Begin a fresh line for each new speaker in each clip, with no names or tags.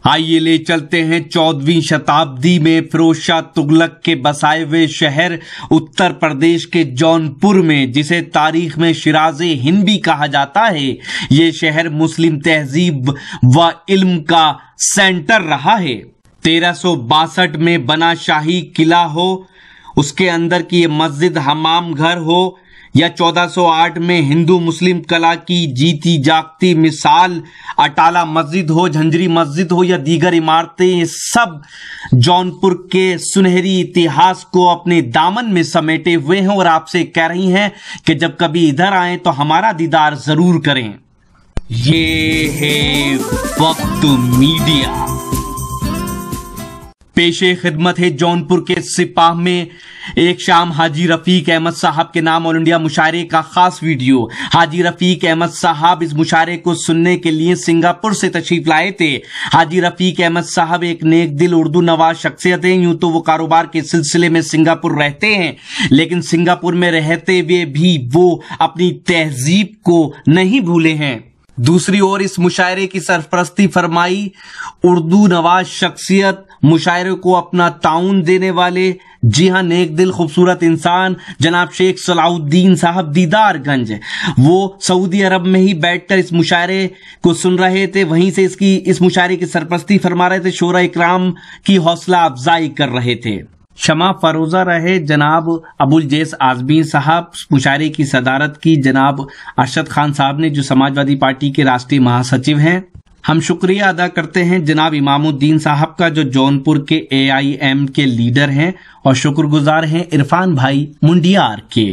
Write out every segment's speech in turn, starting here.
आइए ले चलते हैं 14वीं शताब्दी में फिरोज शाह तुगलक के बसाए हुए शहर उत्तर प्रदेश के जौनपुर में, जिसे तारीख में शिराज़े हिंद भी कहा जाता है। ये शहर मुस्लिम तहजीब व इल्म का सेंटर रहा है। 1362 में बना शाही किला हो, उसके अंदर की ये मस्जिद हमाम घर हो, या 1408 में हिंदू मुस्लिम कला की जीती जागती मिसाल अटाला मस्जिद हो, झंझरी मस्जिद हो, या दीगर इमारतें, ये सब जौनपुर के सुनहरी इतिहास को अपने दामन में समेटे हुए हैं और आपसे कह रही हैं कि जब कभी इधर आए तो हमारा दीदार जरूर करें। ये है वक्त मीडिया। पेशे खिदमत है जौनपुर के सिपाह में एक शाम हाजी रफीक अहमद साहब के नाम ऑल इंडिया मुशायरे का खास वीडियो। हाजी रफीक अहमद साहब इस मुशायरे को सुनने के लिए सिंगापुर से तशरीफ लाए थे। हाजी रफीक अहमद साहब एक नेक दिल उर्दू नवाज शख्सियत हैं। यूं तो वो कारोबार के सिलसिले में सिंगापुर रहते हैं, लेकिन सिंगापुर में रहते हुए भी वो अपनी तहजीब को नहीं भूले हैं। दूसरी ओर इस मुशायरे की सरपरस्ती फरमाई उर्दू नवाज शख्सियत, मुशायरे को अपना ताउन देने वाले, जी हां, नेक दिल खूबसूरत इंसान जनाब शेख सलाउद्दीन साहब दीदारगंज। वो सऊदी अरब में ही बैठकर इस मुशायरे को सुन रहे थे, वहीं से इस मुशायरे की सरपरस्ती फरमा रहे थे, शोरा इकराम की हौसला अफजाई कर रहे थे। शमा फरोजा रहे जनाब अबुल जैस आजमी साहब। मुशायरे की सदारत की जनाब अरशद खान साहब ने, जो समाजवादी पार्टी के राष्ट्रीय महासचिव हैं। हम शुक्रिया अदा करते हैं जनाब इमामुद्दीन साहब का, जो जौनपुर के AIM के लीडर हैं, और शुक्रगुजार हैं इरफान भाई मुंडियार के।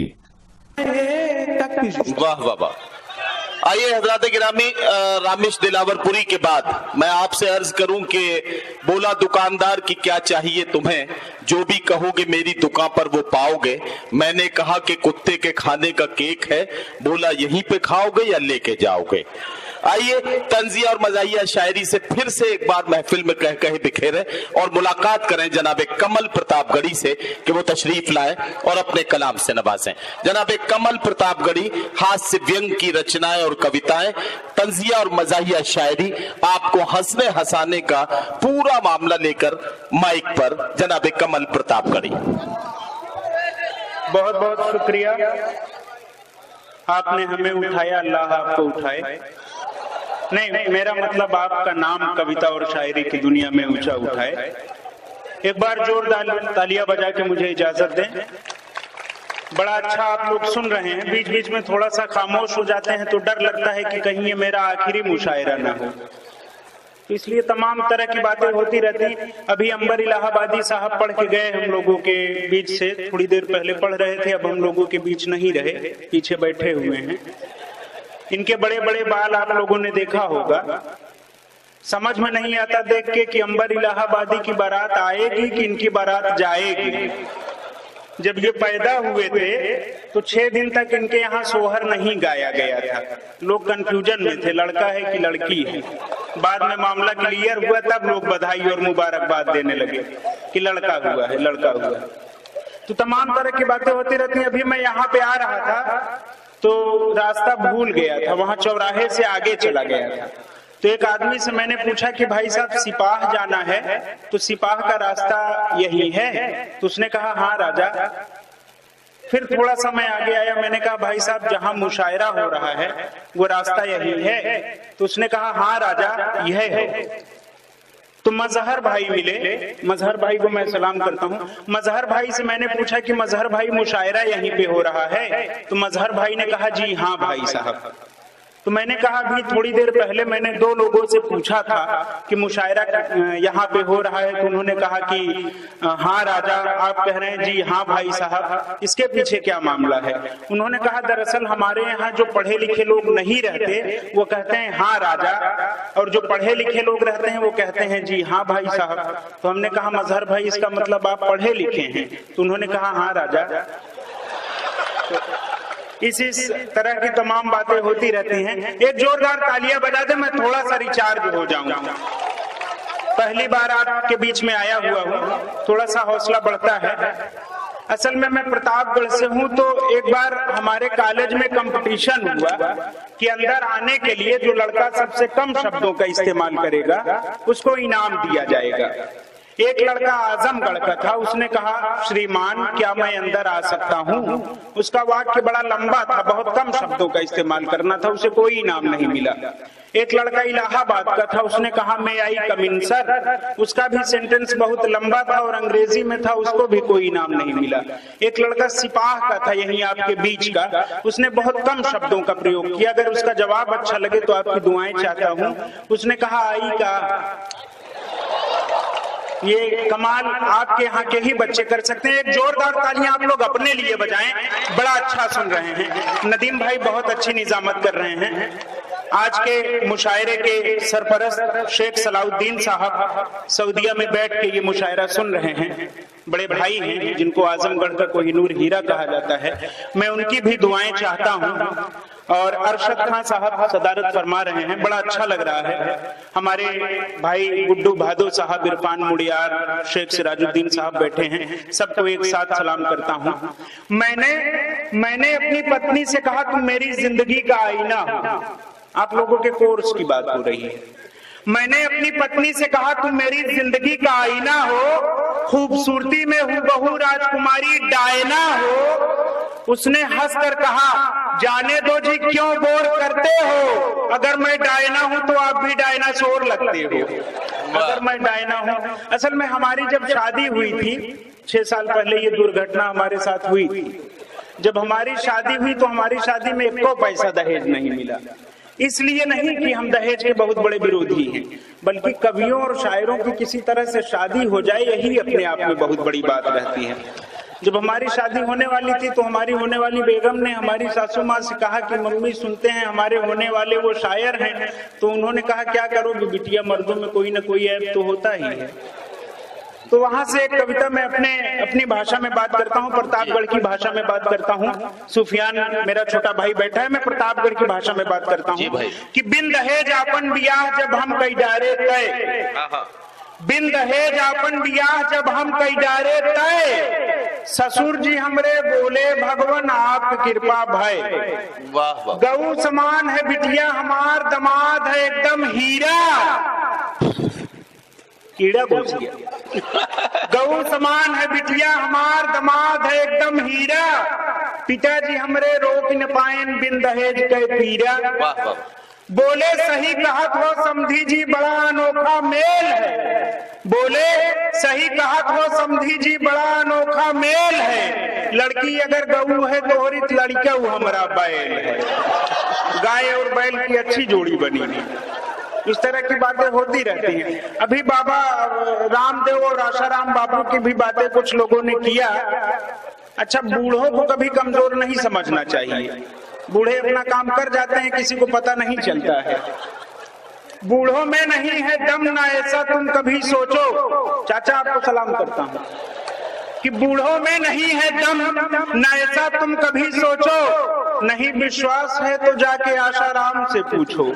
वाह वाह वाह। आइए हजरात गिरामी, रामिश दिलावरपुरी के बाद मैं आपसे अर्ज करूं कि बोला दुकानदार की क्या चाहिए तुम्हें, जो भी कहोगे मेरी दुकान पर वो पाओगे। मैंने कहा कि कुत्ते के खाने का केक है, बोला यहीं पे खाओगे या लेके जाओगे। आइए तंजिया और मजाहिया शायरी से फिर से एक बार महफिल में कह कहे बिखेरे और मुलाकात करें जनाब कमल प्रतापगढ़ी से कि वो तशरीफ लाए और अपने कलाम से नवाजें। जनाब कमल प्रतापगढ़ी हास्य व्यंग की रचनाएं और कविताएं, तंजिया और मजाहिया शायरी, आपको हंसने हंसाने का पूरा मामला लेकर माइक पर जनाब कमल प्रतापगढ़ी।
बहुत बहुत शुक्रिया, आपने हमें उठाया, अल्लाह आपको उठाए। नहीं, मेरा मतलब आपका नाम कविता और शायरी की दुनिया में ऊंचा उठाए। एक बार जोरदार तालियां बजा के मुझे इजाजत दें। बड़ा अच्छा आप लोग सुन रहे हैं, बीच बीच में थोड़ा सा खामोश हो जाते हैं तो डर लगता है कि कहीं ये मेरा आखिरी मुशायरा ना हो, इसलिए तमाम तरह की बातें होती रहती। अभी अंबर इलाहाबादी साहब पढ़ के गए हम लोगों के बीच से, थोड़ी देर पहले पढ़ रहे थे, अब हम लोगों के बीच नहीं रहे, पीछे बैठे हुए हैं। इनके बड़े बड़े बाल आप लोगों ने देखा होगा। समझ में नहीं आता देख के कि अंबर इलाहाबादी की बारात आएगी कि इनकी बारात जाएगी। जब ये पैदा हुए थे तो 6 दिन तक इनके यहाँ सोहर नहीं गाया गया था। लोग कंफ्यूजन में थे, लड़का है कि लड़की है। बाद में मामला क्लियर हुआ, तब लोग बधाई और मुबारकबाद देने लगे कि लड़का हुआ है, लड़का हुआ है। तो तमाम तरह की बातें होती रहती हैं। अभी मैं यहाँ पे आ रहा था तो रास्ता भूल गया था, वहां चौराहे से आगे चला गया था। तो एक आदमी से मैंने पूछा कि भाई साहब सिपाह जाना है, तो सिपाह का रास्ता यही है? तो उसने कहा हाँ राजा। फिर थोड़ा सा मैं आगे आया, मैंने कहा भाई साहब जहां मुशायरा हो रहा है वो रास्ता यही है? तो उसने कहा हाँ राजा यह है। तो मजहर भाई मिले, मजहर भाई को मैं सलाम करता हूँ। मजहर भाई से मैंने पूछा कि मजहर भाई मुशायरा यहीं पे हो रहा है? तो मजहर भाई ने कहा जी हाँ भाई साहब। तो मैंने कहा अभी थोड़ी देर पहले मैंने 2 लोगों से पूछा था कि मुशायरा यहाँ पे हो रहा है, तो उन्होंने कहा कि हाँ राजा। आप कह रहे हैं जी हाँ भाई साहब, इसके पीछे क्या मामला है? उन्होंने कहा दरअसल हमारे यहाँ जो पढ़े लिखे लोग नहीं रहते वो कहते हैं हाँ राजा, और जो पढ़े लिखे लोग रहते हैं वो कहते हैं जी हाँ भाई साहब। तो हमने कहा मजहर भाई इसका मतलब आप पढ़े लिखे हैं? तो उन्होंने कहा हाँ राजा। इस तरह की तमाम बातें होती रहती हैं। एक जोरदार तालियां बजा दे, मैं थोड़ा सा रिचार्ज हो जाऊंगा। पहली बार आपके बीच में आया हुआ हूँ, थोड़ा सा हौसला बढ़ता है। असल में मैं प्रतापगढ़ से हूँ। तो एक बार हमारे कॉलेज में कंपटीशन हुआ कि अंदर आने के लिए जो लड़का सबसे कम शब्दों का इस्तेमाल करेगा उसको इनाम दिया जाएगा। एक लड़का आजमगढ़ का था, उसने कहा श्रीमान क्या मैं अंदर आ सकता हूँ? उसका वाक्य बड़ा लंबा था, बहुत कम शब्दों का इस्तेमाल करना था, उसे कोई इनाम नहीं मिला। एक लड़का इलाहाबाद का था, उसने कहा मैं आई कम इन सर, उसका भी सेंटेंस बहुत लंबा था और अंग्रेजी में था, उसको भी कोई इनाम नहीं मिला। एक लड़का सिपाह का था यहीं आपके बीच का, उसने बहुत कम शब्दों का प्रयोग किया। अगर उसका जवाब अच्छा लगे तो आपकी दुआएं चाहता हूँ। उसने कहा आई का। ये कमाल आपके यहाँ के ही बच्चे कर सकते हैं। एक जोरदार तालियां आप लोग अपने लिए बजाएं, बड़ा अच्छा सुन रहे हैं। नदीम भाई बहुत अच्छी निजामत कर रहे हैं। आज के मुशायरे के सरपरस्त शेख सलाउद्दीन साहब सऊदीया में बैठ के ये मुशायरा सुन रहे हैं। बड़े भाई हैं जिनको आजमगढ़ का कोहिनूर हीरा कहा जाता है। मैं उनकी भी दुआएं चाहता हूँ। और अरशद खान साहब सदारत फरमा रहे हैं, बड़ा अच्छा लग रहा है। हमारे भाई गुड्डू भादो साहब, इरफान मुड़ियार, शेख सिराजुद्दीन साहब बैठे हैं, सबको एक साथ सलाम करता हूँ। मैंने अपनी पत्नी से कहा तुम मेरी जिंदगी का आईना हो। आप लोगों के कोर्स की बात हो रही है। मैंने अपनी पत्नी से कहा तुम मेरी जिंदगी का आईना हो, खूबसूरती में हूबहू राजकुमारी डायना हो। उसने हंसकर कहा जाने दो जी क्यों बोर करते हो, अगर मैं डायना हूं तो आप भी डायनासोर लगते हो। अगर मैं डायना हूं। असल में हमारी जब शादी हुई थी 6 साल पहले, ये दुर्घटना हमारे साथ हुई थी। जब हमारी शादी हुई तो हमारी शादी में 1 पैसा दहेज नहीं मिला। इसलिए नहीं कि हम दहेज के बहुत बड़े विरोधी हैं, बल्कि कवियों और शायरों की किसी तरह से शादी हो जाए यही अपने आप में बहुत बड़ी बात रहती है। जब हमारी शादी होने वाली थी तो हमारी होने वाली बेगम ने हमारी सासू माँ से कहा कि मम्मी सुनते हैं हमारे होने वाले वो शायर हैं। तो उन्होंने कहा क्या करोगे बिटिया, मर्दों में कोई ना कोई ऐब तो होता ही है। तो वहां से एक कविता मैं अपनी भाषा में बात करता हूँ, प्रतापगढ़ की भाषा में बात करता हूँ। सुफियान मेरा छोटा भाई बैठा है, मैं प्रतापगढ़ की भाषा में बात करता हूँ कि बिन दहेज आपन बियाह जब हम कई डारे तय, बिन दहेज आपन बियाह जब हम कई डारे तय, ससुर जी हमरे बोले भगवान आप कृपा भय। गऊ समान है बिटिया हमार, दमाद है एकदम हीरा। कीड़ा घुस गया। गऊ समान है बिटिया हमार, दमाद है एकदम हीरा। पिताजी हमरे रोक न पाएन बिन दहेज के पीरा। बोले सही कहत हो समधी जी बड़ा अनोखा मेल है। बोले सही कहत हो समधी जी बड़ा अनोखा मेल है। लड़की अगर गऊ है तो और लड़का हमारा बैल है। गाय और बैल की अच्छी जोड़ी बनी। इस तरह की बातें होती रहती हैं। अभी बाबा रामदेव और आशाराम बाबू की भी बातें कुछ लोगों ने किया। अच्छा, बूढ़ों को कभी कमजोर नहीं समझना चाहिए। बूढ़े अपना काम कर जाते हैं, किसी को पता नहीं चलता है। बूढ़ों में नहीं है दम ना ऐसा तुम कभी सोचो। चाचा आपको सलाम करता हूँ कि बूढ़ों में नहीं है दम ना ऐसा तुम कभी सोचो। नहीं विश्वास है तो जाके आशाराम से पूछो।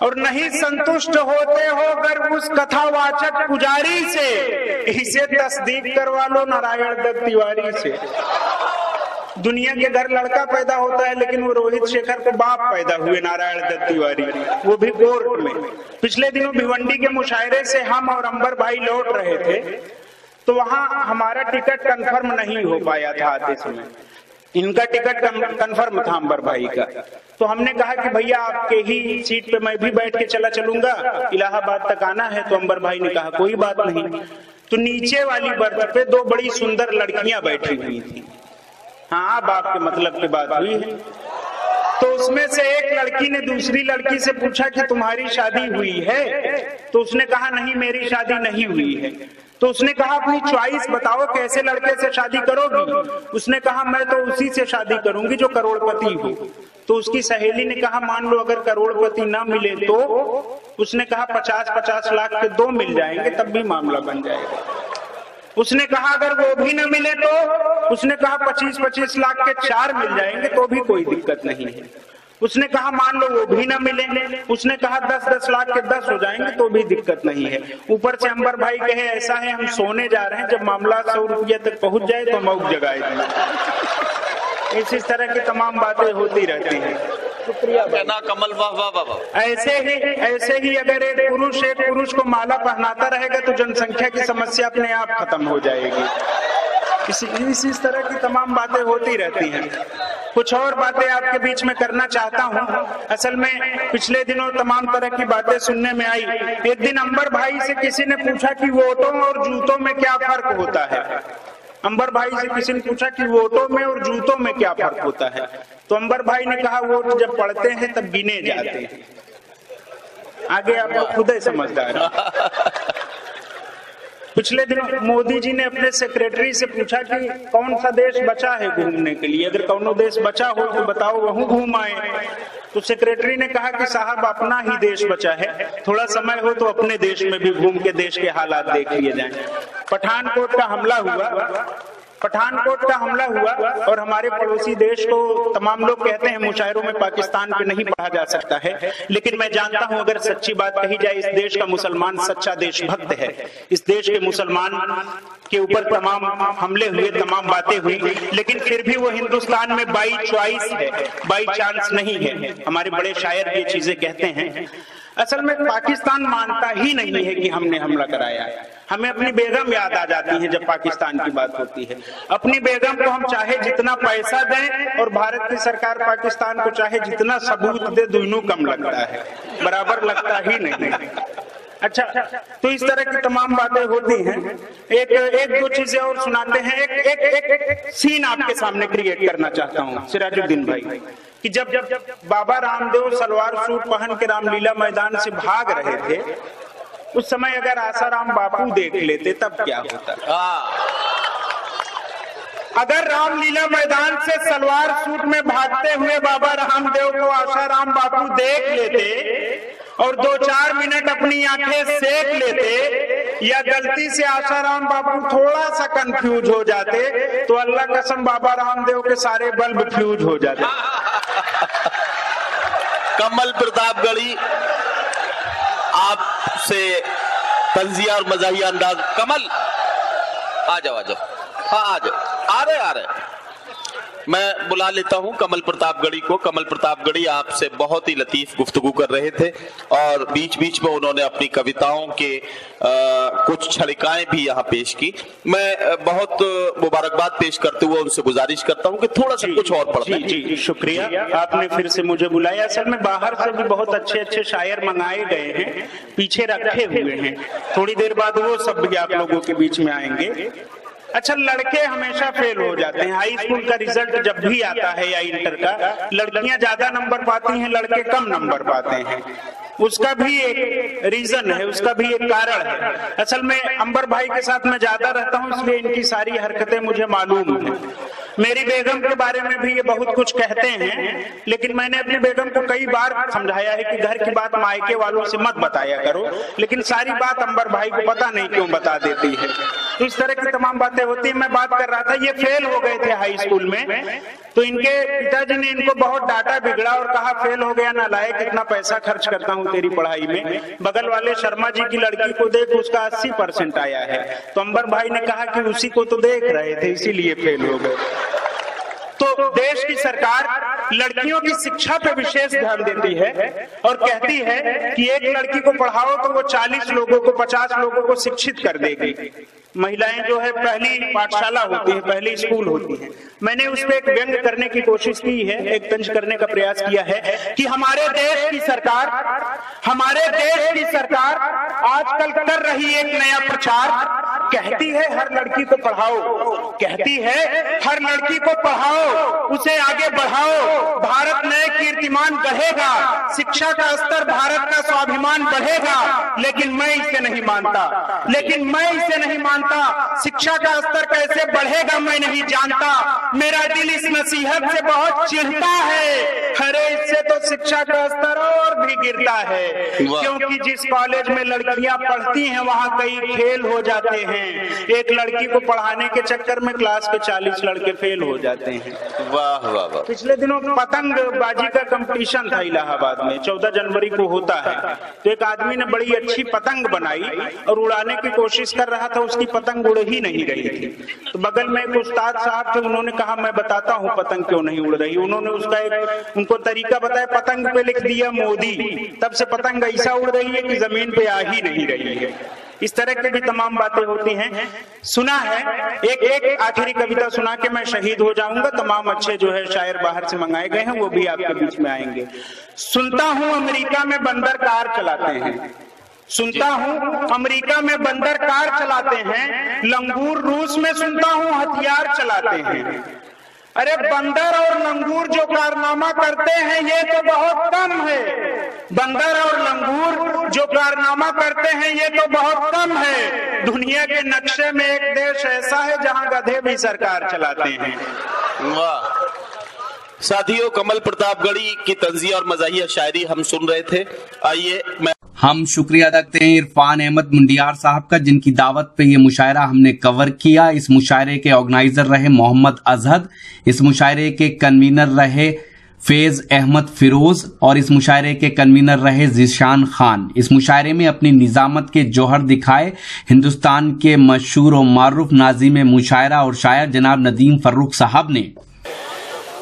और नहीं संतुष्ट होते हो अगर उस कथावाचक पुजारी से, इसे तस्दीक करवा लो नारायण दत्त तिवारी से। दुनिया के घर लड़का पैदा होता है लेकिन वो रोहित शेखर के बाप पैदा हुए नारायण दत्त तिवारी, वो भी कोर्ट में। पिछले दिनों भिवंडी के मुशायरे से हम और अंबर भाई लौट रहे थे तो वहां हमारा टिकट कंफर्म नहीं हो पाया था आते समय। इनका टिकट कंफर्म था अंबर भाई का। तो हमने कहा कि भैया आपके ही सीट पे मैं भी बैठ के चला चलूंगा, इलाहाबाद तक आना है। तो अंबर भाई ने कहा कोई बात नहीं। तो नीचे वाली बर्थ पे 2 बड़ी सुंदर लड़कियां बैठी हुई थी। हाँ, अब आपके मतलब की बात हुई है। तो उसमें से एक लड़की ने दूसरी लड़की से पूछा कि तुम्हारी शादी हुई है? तो उसने कहा नहीं मेरी शादी नहीं हुई है। तो उसने कहा अपनी चॉइस बताओ कैसे लड़के से शादी करोगी? उसने कहा मैं तो उसी से शादी करूंगी जो करोड़पति हो। तो उसकी सहेली ने कहा मान लो अगर करोड़पति ना मिले तो? उसने कहा 50-50 लाख के 2 मिल जाएंगे तब भी मामला बन जाएगा। उसने कहा अगर वो भी न मिले तो? उसने कहा 25-25 लाख के 4 मिल जाएंगे तो भी कोई दिक्कत नहीं है। उसने कहा मान लो वो भी ना मिले। उसने कहा 10-10 लाख के 10 हो जाएंगे तो भी दिक्कत नहीं है। ऊपर से अंबर भाई कहे ऐसा है हम सोने जा रहे हैं, जब मामला 100 रुपये तक पहुंच जाए तो मौक जगाए दें। इसी तरह की तमाम बातें होती रहती हैं। शुक्रिया
कमल, वाह वाह वाह वाह।
ऐसे ही अगर एक पुरुष को माला पहनाता रहेगा तो जनसंख्या की समस्या अपने आप खत्म हो जाएगी। इसी तरह की तमाम बातें होती रहती हैं। कुछ और बातें आपके बीच में करना चाहता हूं। असल में पिछले दिनों तमाम तरह की बातें सुनने में आई। एक दिन अंबर भाई से किसी ने पूछा कि वोटों और जूतों में क्या फर्क होता है। अंबर भाई से किसी ने पूछा कि वोटों में और जूतों में क्या फर्क होता है, तो अंबर भाई ने कहा वोट जब पढ़ते हैं तब गिने जाते हैं। आगे आप लोग खुद ही समझदार। पिछले दिनों मोदी जी ने अपने सेक्रेटरी से पूछा कि कौन सा देश बचा है घूमने के लिए, अगर कौन देश बचा हो तो बताओ वहीं घूम आए। तो सेक्रेटरी ने कहा कि साहब अपना ही देश बचा है, थोड़ा समय हो तो अपने देश में भी घूम के देश के हालात देख लिए जाएं। पठानकोट का हमला हुआ और हमारे पड़ोसी देश को तमाम लोग कहते हैं मुशायरों में पाकिस्तान पे नहीं पढ़ा जा सकता है, लेकिन मैं जानता हूं अगर सच्ची बात कही जाए इस देश का मुसलमान सच्चा देशभक्त है। इस देश के मुसलमान के ऊपर तमाम हमले हुए, तमाम बातें हुई, लेकिन फिर भी वो हिंदुस्तान में बाई चॉइस है, बाई चांस नहीं है। हमारे बड़े शायर ये चीजें कहते हैं। असल में पाकिस्तान मानता ही नहीं है कि हमने हमला कराया है। हमें अपनी बेगम याद आ जाती है जब पाकिस्तान की बात होती है। अपनी बेगम को हम चाहे जितना पैसा दें और भारत की सरकार पाकिस्तान को चाहे जितना सबूत दे, दोनों कम लगता है, बराबर लगता ही नहीं। अच्छा, तो इस तरह की तमाम बातें होती हैं। एक दो चीजें और सुनाते हैं। एक सीन आपके सामने क्रिएट करना चाहता हूँ सिराजुद्दीन भाई, कि जब बाबा रामदेव सलवार सूट पहन के रामलीला मैदान से भाग रहे थे, उस समय अगर आसाराम बापू देख लेते तब क्या होता। अगर रामलीला मैदान से सलवार सूट में भागते हुए बाबा रामदेव को आसाराम बापू देख लेते और 2-4 मिनट अपनी आंखें सेक लेते, या गलती से आसाराम बापू थोड़ा सा कंफ्यूज हो जाते, तो अल्लाह कसम बाबा रामदेव के सारे बल्ब फ्यूज हो जाते।
कमल प्रतापगढ़ी आपसे तंजिया और मजाहिया अंदाज। कमल आ जाओ हाँ आ जाओ, आ रहे मैं बुला लेता हूं कमल प्रतापगढ़ी को। कमल प्रतापगढ़ी आपसे बहुत ही लतीफ गुफ्तगू कर रहे थे और बीच बीच में उन्होंने अपनी कविताओं के कुछ छलिकाएं भी यहाँ पेश की। मैं बहुत मुबारकबाद पेश करते हुए उनसे गुजारिश करता हूं कि थोड़ा सा कुछ और पढ़ लें।
जी शुक्रिया, आपने फिर से मुझे बुलाया। असल में बाहर से भी बहुत अच्छे अच्छे शायर मंगाए गए हैं, पीछे रखे हुए हैं, थोड़ी देर बाद वो सब भी आप लोगों के बीच में आएंगे। अच्छा, लड़के हमेशा फेल हो जाते हैं। हाई स्कूल का रिजल्ट जब भी आता है या इंटर का, लड़कियां ज्यादा नंबर पाती हैं, लड़के कम नंबर पाते हैं। उसका भी एक रीजन है, उसका भी एक कारण है। असल में अंबर भाई के साथ मैं ज्यादा रहता हूं, इसलिए इनकी सारी हरकतें मुझे मालूम है। मेरी बेगम के बारे में भी ये बहुत कुछ कहते हैं, लेकिन मैंने अपनी बेगम को कई बार समझाया है कि घर की बात मायके वालों से मत बताया करो, लेकिन सारी बात अंबर भाई को पता नहीं क्यों बता देती है। तो इस तरह की तमाम बातें होती है। मैं बात कर रहा था, ये फेल हो गए थे हाई स्कूल में, तो इनके पिताजी ने इनको बहुत डांटा बिगड़ा और कहा फेल हो गया नालायक, कितना पैसा खर्च करता हूँ तेरी पढ़ाई में। बगल वाले शर्मा जी की लड़की को देख, उसका 80% आया है। तो अंबर भाई ने कहा कि उसी को तो देख रहे थे इसीलिए फेल हो गए। तो देश की सरकार लड़कियों की शिक्षा पे विशेष ध्यान देती है और कहती है कि एक लड़की को पढ़ाओ तो वो 40 लोगों को 50 लोगों को शिक्षित कर देगी। महिलाएं जो है पहली पाठशाला होती है, पहली स्कूल होती है। मैंने उस पर एक व्यंग करने की कोशिश की है, एक तंज करने का प्रयास किया है कि हमारे देश की सरकार आजकल कर रही एक नया प्रचार, कहती है हर लड़की को पढ़ाओ, कहती है हर लड़की को पढ़ाओ, उसे आगे बढ़ाओ, भारत नए कीर्तिमान गढ़ेगा, शिक्षा का स्तर भारत का स्वाभिमान बढ़ेगा। लेकिन मैं इसे नहीं मानता, शिक्षा का स्तर कैसे बढ़ेगा मैं नहीं जानता। मेरा दिल इस नसीहत से बहुत चिढ़ता है, अरे इससे तो शिक्षा का स्तर और भी गिरता है, क्योंकि जिस कॉलेज में लड़कियां पढ़ती हैं वहाँ कई खेल हो जाते हैं, हैं। एक लड़की को पढ़ाने के चक्कर में क्लास के 40 लड़के फेल हो जाते हैं।
वाह वाह वाह।
पिछले दिनों पतंगबाजी का कंपटीशन था इलाहाबाद में, 14 जनवरी को होता है। तो एक आदमी ने बड़ी अच्छी पतंग बनाई और उड़ाने की कोशिश कर रहा था, उसकी पतंग उड़ ही नहीं रही थी। तो बगल में एक उस्ताद साहब थे, उन्होंने कहा मैं बताता हूँ पतंग क्यों नहीं उड़ रही। उन्होंने उसका एक उनको तरीका बताया, पतंग पे लिख दिया मोदी, तब से पतंग ऐसा उड़ रही है कि जमीन पे आ ही नहीं रही है। इस तरह की भी तमाम बातें होती हैं। सुना है एक आखिरी कविता सुना के मैं शहीद हो जाऊंगा। तमाम अच्छे जो है शायर बाहर से मंगाए गए हैं, वो भी आपके बीच में आएंगे। सुनता हूं अमेरिका में बंदर कार चलाते हैं, सुनता हूं अमेरिका में बंदर कार चलाते हैं, लंगूर रूस में सुनता हूं हथियार चलाते हैं। अरे बंदर और लंगूर जो कारनामा करते हैं ये तो बहुत कम है, बंदर और लंगूर जो कारनामा करते हैं ये तो बहुत कम है। दुनिया के नक्शे में एक देश ऐसा है जहां गधे भी सरकार चलाते हैं।
वाह साथियों, कमल प्रतापगढ़ी की तंज़िया और मज़ाहिया शायरी हम सुन रहे थे। आइए
हम शुक्रिया अदा करते हैं इरफान अहमद मुंडियार साहब का, जिनकी दावत पे ये मुशायरा हमने कवर किया। इस मुशायरे के ऑर्गेनाइजर रहे मोहम्मद अजहद, इस मुशायरे के कन्वीनर रहे फैज अहमद फिरोज और इस मुशायरे के कन्वीनर रहे जिशान खान। इस मुशायरे में अपनी निजामत के जौहर दिखाए हिंदुस्तान के मशहूर और मारूफ नाज़िम मुशायरा और शायर जनाब नदीम फर्रुख साहब ने।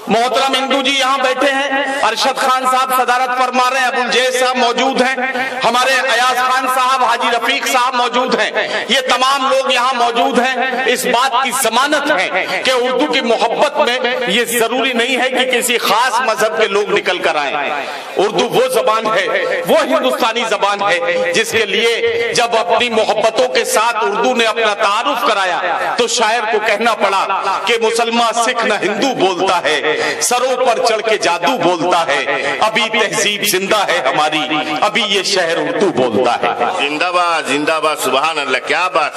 मोहतरम हिंदू जी यहाँ बैठे हैं, अरशद खान साहब सदारत फरमा रहे हैं, अबुल जैद साहब मौजूद हैं, हमारे अयाज खान साहब, हाजी रफीक साहब मौजूद हैं। ये तमाम लोग यहाँ मौजूद हैं। इस बात की जमानत है कि उर्दू की मोहब्बत में ये जरूरी नहीं है कि किसी खास मजहब के लोग निकल कर आए। उर्दू वो जबान है, वो हिंदुस्तानी जबान है जिसके लिए जब अपनी मोहब्बतों के साथ उर्दू ने अपना तारुफ कराया तो शायर को कहना पड़ा कि मुसलमान सिख न हिंदू बोलता है, सरों पर चढ़ के जादू बोलता है, अभी तहजीब जिंदा है हमारी, अभी ये शहर उर्दू बोलता है।
जिंदाबाद जिंदाबाद, सुभान अल्लाह, क्या बात।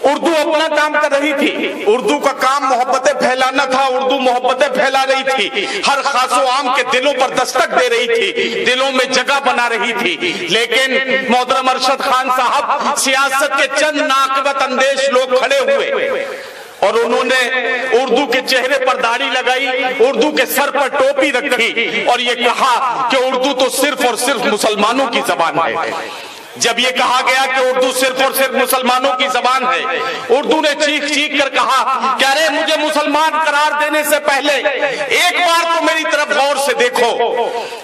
उर्दू अपना काम कर रही थी, उर्दू का काम मोहब्बतें फैलाना था, उर्दू मोहब्बतें फैला रही थी, हर खासो आम के दिलों पर दस्तक दे रही थी, दिलों में जगह बना रही थी। लेकिन मोहतरम अरशद खान साहब, सियासत के चंद नाक़िबत अंदेश लोग खड़े हुए और उन्होंने उर्दू के चेहरे पर दाढ़ी लगाई, उर्दू के सर पर टोपी रखी और ये कहा कि उर्दू तो सिर्फ और सिर्फ मुसलमानों की जबान है। जब ये कहा गया कि उर्दू सिर्फ और सिर्फ मुसलमानों की जबान है, उर्दू ने चीख चीख कर कहा कि अरे मुझे मुसलमान करार देने से पहले एक बार तो मेरी तरफ गौर से देखो,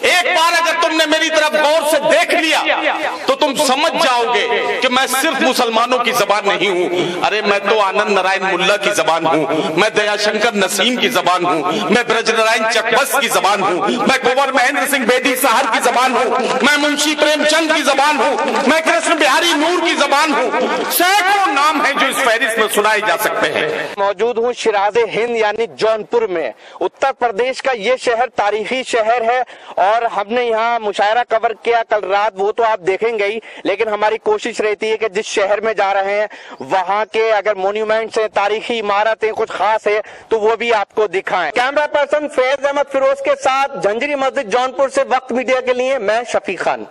एक बार अगर तुमने मेरी तरफ गौर से देख लिया तो तुम समझ जाओगे कि मैं सिर्फ मुसलमानों की जबान नहीं हूँ। अरे मैं तो आनंद नारायण मुल्ला की जबान हूँ, मैं दयाशंकर नसीम की जबान हूँ, मैं ब्रजनारायण चकबस की जबान हूँ, मैं कुंवर महेंद्र सिंह बेदी साहब की जबान हूँ, मैं मुंशी प्रेमचंद की जबान हूँ, मैं कृष्ण बिहारी नूर की जबान हूँ। सैकड़ों नाम हैं जो इस फहरिस्त में सुनाए जा सकते हैं।
मौजूद हूँ शिराज़े हिंद यानी जौनपुर में। उत्तर प्रदेश का ये शहर तारीखी शहर है और हमने यहाँ मुशायरा कवर किया कल रात, वो तो आप देखेंगे ही, लेकिन हमारी कोशिश रहती है कि जिस शहर में जा रहे हैं वहाँ के अगर मोन्यूमेंट्स हैं, तारीखी इमारतें कुछ खास है तो वो भी आपको दिखाएं। कैमरा पर्सन फैज अहमद फिरोज के साथ झंझरी मस्जिद जौनपुर से वक्त मीडिया के लिए मैं शफीक खान।